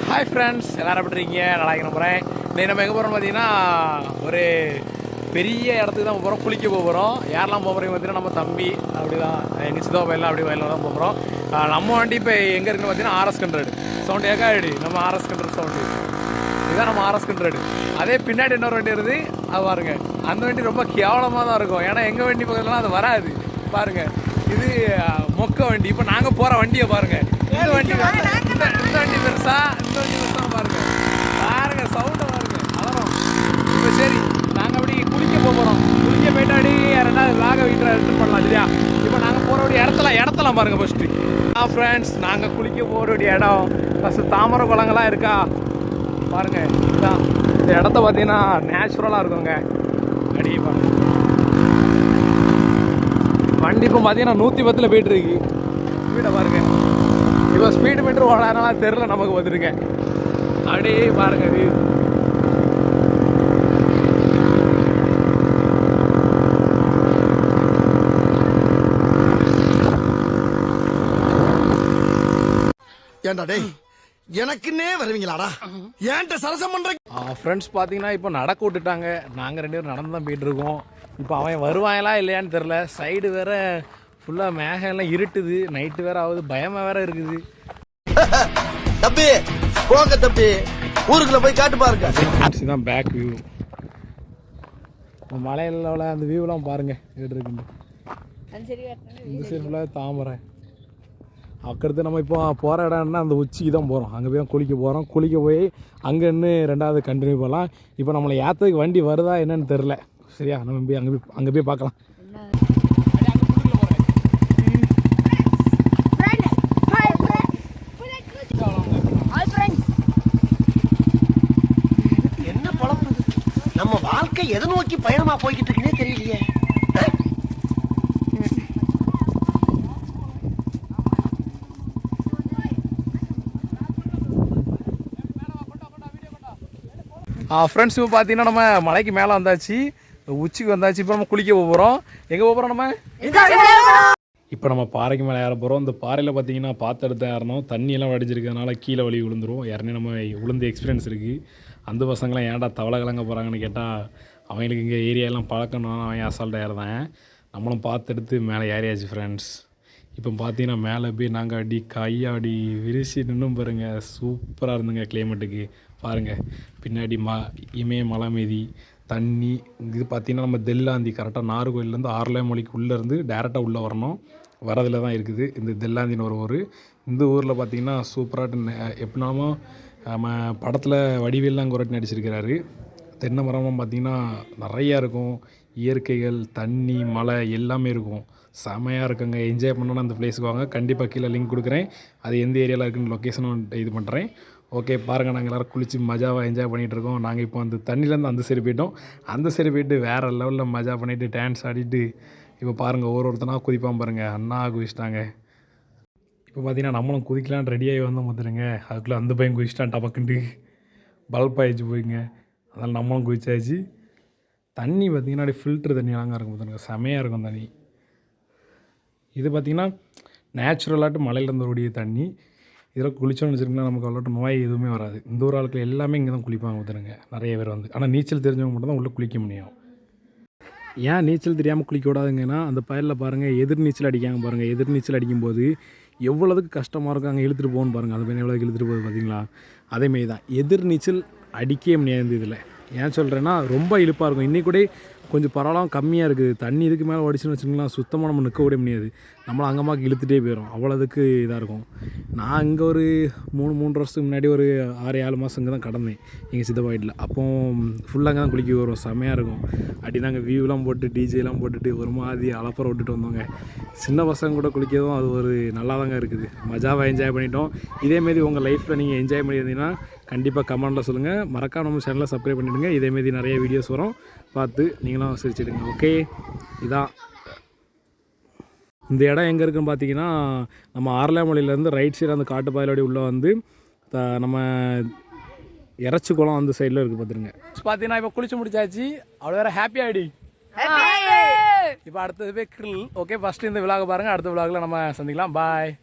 Hi friends, எல்லோரும் எப்படி இருக்கீங்க? நல்லா நம்புகிறேன். இன்னைக்கு நம்ம எங்கே போகிறோம் பார்த்தீங்கன்னா, ஒரு பெரிய இடத்துக்கு தான் போகிறோம். குளிக்க போகிறோம். யாரெல்லாம் போகிறீங்க பார்த்தீங்கன்னா, நம்ம தம்பி அப்படி தான், எங்கள் சித்தா பையெல்லாம் அப்படி வயலில் தான் போகிறோம். நம்ம வண்டி இப்போ எங்கே இருக்குன்னு பார்த்தீங்கன்னா RS 100 சவுண்டு ஏகாடி. நம்ம RS 100 சவுண்டு இதுதான் நம்ம RS 100. அதே பின்னாடி இன்னொரு வண்டி இருக்குது, அது பாருங்க. அந்த வண்டி ரொம்ப கேவலமாக தான் இருக்கும். ஏன்னா எங்கள் வண்டி பக்கத்துலலாம் அது வராது. பாருங்க, இது மொக்க வண்டி. இப்போ நாங்கள் போகிற வண்டியை பாருங்க. இந்த வண்டி இந்த வண்டி பெருசா, இந்த வண்டி பெருசா பாருங்க. பாருங்க சவுண்டை பாருங்க. அதான் இப்போ சரி, நாங்கள் அப்படி குளிக்க போகிறோம். குளிக்க போயிட்டாடி ரெண்டாவது விளாக வீட்டில் ரிட்டர்ன் பண்ணலாம் இல்லையா? இப்போ நாங்கள் போகிற வேண்டிய இடத்தெல்லாம் பாருங்கள் ஃபஸ்ட்டு. ஃப்ரெண்ட்ஸ், நாங்கள் குளிக்க போகிற வேண்டிய இடம் ஃபஸ்ட்டு தாமரை குளங்கள்லாம் இருக்கா பாருங்க. இதுதான் இந்த இடத்த பார்த்தீங்கன்னா நேச்சுரலாக இருக்குங்க. அடி பாருங்க, வண்டி இப்போ பார்த்தீங்கன்னா 110 போயிட்டு இருக்கு. ஸ்பீடை பாருங்க. இப்போ ஸ்பீடு மீட்டர் ஓடாதனால தெரில நமக்கு வந்துருங்க. அப்படியே பாருங்க. இது ஏன்டா டேய், எனக்குன்னே வருவீங்களாடா? ஏன்ட்ட சரசம் பண்ற ஃப்ரெண்ட்ஸ் பார்த்தீங்கன்னா இப்போ நடக்க விட்டுட்டாங்க. நாங்கள் 2 பேரும் நடந்து தான் போயிட்டு இருக்கோம். இப்போ அவன் வருவாங்களா இல்லையான்னு தெரில. சைடு வேற ஃபுல்லாக மேகம் எல்லாம் இருட்டுது. நைட்டு வேற ஆகுது. பயமாக வேற இருக்குது. தம்பி போங்க தம்பி, ஊருக்குள்ள போய் காட்டு பாருங்க. இதுதான் பேக் வியூ. மலையில் உள்ள அந்த வியூலாம் பாருங்க எப்படி இருக்குன்னு. இந்த சைடு ஃபுல்லாக தாமரை. அக்கடுத்து நம்ம இப்போ போகிற இடம்னா அந்த உச்சிக்கு தான் போகிறோம். அங்கே போய் குளிக்க போகிறோம். குளிக்க போய் அங்கே இன்னும் 2வது கண்டினியூ பண்ணலாம். இப்போ நம்மளை ஏற்றதுக்கு வண்டி வருதா என்னன்னு தெரில. சரியா, நம்ம போய் அங்கே போய் பார்க்கலாம். என்ன பழப்பு, நம்ம வாழ்க்கை எதை நோக்கி பயணமா போய்கிட்டு இருக்குன்னே தெரியலையே. ஃப்ரெண்ட்ஸ், இப்போ பார்த்தீங்கன்னா நம்ம மலைக்கு மேலே வந்தாச்சு, உச்சிக்கு வந்தாச்சு. இப்போ நம்ம குளிக்க போகிறோம். எங்கே போகிறோம்? நம்ம இப்போ நம்ம பாறைக்கு மேலே ஏற போகிறோம். இந்த பாறையில் பார்த்தீங்கன்னா பார்த்து ஏறணும். தண்ணியெல்லாம் வடிஞ்சிருக்கிறதுனால கீழே வழி விழுந்துரும். யாருனே நம்ம விழுந்து எக்ஸ்பீரியன்ஸ் இருக்குது. அந்த பசங்களாம் ஏன்டா தவளை கலங்க போகிறாங்கன்னு கேட்டால், அவங்களுக்கு இங்கே ஏரியாலாம் பழக்கணும். அவன் அசால்ட்டாக ஏறதான். நம்மளும் பார்த்து மேலே ஏறியாச்சு ஃப்ரெண்ட்ஸ். இப்போ பார்த்தீங்கன்னா மேலே போய் நாங்கள் அடி கையாடி விரிசி நின்றும் பாருங்கள். சூப்பராக இருந்துங்க கிளைமேட்டுக்கு. பாருங்கள் பின்னாடி இமய மலை மீதி தண்ணி. இது பார்த்திங்கன்னா நம்ம தெல்லாந்தி கரெக்டாக நாகர்கோயிலேருந்து ஆரலைமலைக்கு உள்ளேருந்து டேரெக்டாக உள்ளே வரணும். வரதில் தான் இருக்குது இந்த தெல்லாந்தின்னு ஒரு ஊர். இந்த ஊரில் பார்த்திங்கன்னா சூப்பராக எப்படினாலும் நம்ம படத்தில் வடிவேல்லாம் அங்கே ஒரு நடிச்சிருக்கிறாரு. தென்னை மரம்லாம் பார்த்திங்கன்னா நிறையா இருக்கும். இயற்கைகள், தண்ணி, மலை எல்லாமே இருக்கும். செமையாக இருக்குங்க. என்ஜாய் பண்ணணும்னா அந்த பிளேஸுக்கு வாங்க. கண்டிப்பாக கீழே லிங்க் கொடுக்குறேன். அது எந்த ஏரியாவில் இருக்குன்னு லொக்கேஷனும் இது பண்ணுறேன். ஓகே பாருங்கள், நாங்கள் எல்லோரும் குளித்து மஜாவாக என்ஜாய் பண்ணிகிட்ருக்கோம். நாங்கள் இப்போ அந்த தண்ணியிலேருந்து அந்த சைடு போயிட்டோம். அந்த சைடு போய்ட்டு வேறு லெவலில் மஜா பண்ணிவிட்டு டான்ஸ் ஆடிட்டு இப்போ பாருங்கள் ஒருத்தனாக குதிப்பான் பாருங்கள். அண்ணா குதிச்சிட்டாங்க. இப்போ பார்த்தீங்கன்னா நம்மளும் குதிக்கலான்னு ரெடியாகி வந்தோம் பார்த்துருங்க. அதுக்குள்ளே அந்த பையன் குதிச்சிட்டான் டபக்குண்டு. பல்ப் ஆகிடுச்சு போயிங்க. அதனால் நம்மளும் குதிச்சாச்சு. தண்ணி பார்த்திங்கன்னா அப்படி ஃபில்ட்ரு தண்ணியெல்லாம் இருக்கும் பார்த்துருங்க. செமையாக இருக்கும் தண்ணி. இது பார்த்திங்கன்னா நேச்சுரலாட்டு மலையிலேருந்து ஓடிய தண்ணி. இதில் குளிச்சோன்னு வச்சுருக்கோம்னா நமக்கு அவ்வளோட்டு நோய் எதுவுமே வராது. இந்த ஒரு ஆட்கள் எல்லாமே இங்கே தான் குளிப்பாங்க பார்த்துருங்க. நிறைய பேர் வந்து. ஆனால் நீச்சல் தெரிஞ்சவங்க மட்டும் தான் உள்ளே குளிக்க முடியும். ஏன் நீச்சல் தெரியாமல் குளிக்க விடாதுங்கன்னா, அந்த பயலில் பாருங்கள் எதிர் நீச்சல் அடிக்காங்க பாருங்கள். எதிர் நீச்சல் அடிக்கும்போது எவ்வளோதுக்கு கஷ்டமாக இருக்கும். அங்கே இழுத்துட்டு போகணுன்னு பாருங்கள். அந்த பையன் எவ்வளோ இழுத்துட்டு போகுது பார்த்தீங்களா? அதேமாரி தான் எதிர் நீச்சல் அடிக்கவே முடியாது இதில். ஏன் சொல்கிறேன்னா ரொம்ப இழுப்பாக இருக்கும். இன்றைக்கி கூட கொஞ்சம் பரவாயில்ல கம்மியாக இருக்குது. தண்ணி இதுக்கு மேலே ஓடிச்சுன்னு வச்சுக்கலாம், சுத்தமாக நம்ம நிற்க விட முடியாது. நம்மளை அங்கமாக்கு இழுத்துகிட்டே போயிடும். அவ்வளோதுக்கு இதாக இருக்கும். நான் இங்கே ஒரு 3 வருஷத்துக்கு முன்னாடி ஒரு 6-7 மாதம் இங்கே தான் கடந்தேன் எங்கள் சித்தப்பா வீட்டில். அப்போ ஃபுல்லாக அங்கே தான் குளிக்க வரும். செமையாக இருக்கும். அப்படி நாங்கள் வியூலாம் போட்டு டிஜேலாம் போட்டுட்டு ஒரு மாதிரி அலப்பறை விட்டுட்டு வந்தோங்க. சின்ன பசங்க கூட குளிக்கிறதும் அது ஒரு நல்லா தாங்க இருக்குது. மஜாவாக என்ஜாய் பண்ணிட்டோம். இதேமாரி உங்கள் லைஃப்பில் நீங்கள் என்ஜாய் பண்ணியிருந்தீங்கன்னா கண்டிப்பாக கமெண்ட்டில் சொல்லுங்கள். மறக்காம நம்ம சேனலை சப்ஸ்கிரைப் பண்ணிவிடுங்க. இதேமாரி நிறைய வீடியோஸ் வரும், பார்த்து நீங்களும் சிரிச்சிடுங்க. ஓகே, இதான் இந்த இடம் எங்கே இருக்குன்னு பார்த்தீங்கன்னா, நம்ம ஆரலைமலையிலேருந்து ரைட் சைடு அந்த காட்டுப்பாதையோட உள்ளே வந்து நம்ம இறச்சி குளம் அந்த சைடில் இருக்குது பார்த்துருங்க. பார்த்தீங்கன்னா இப்போ குளிச்சு முடிச்சாச்சு. அவ்வளோ வேறு ஹாப்பி ஆகிடி. இப்போ அடுத்தது போய் கிரில். ஓகே, ஃபஸ்ட்டு இந்த விலாக பாருங்கள். அடுத்த விலாகில் நம்ம சந்திக்கலாம். பாய்.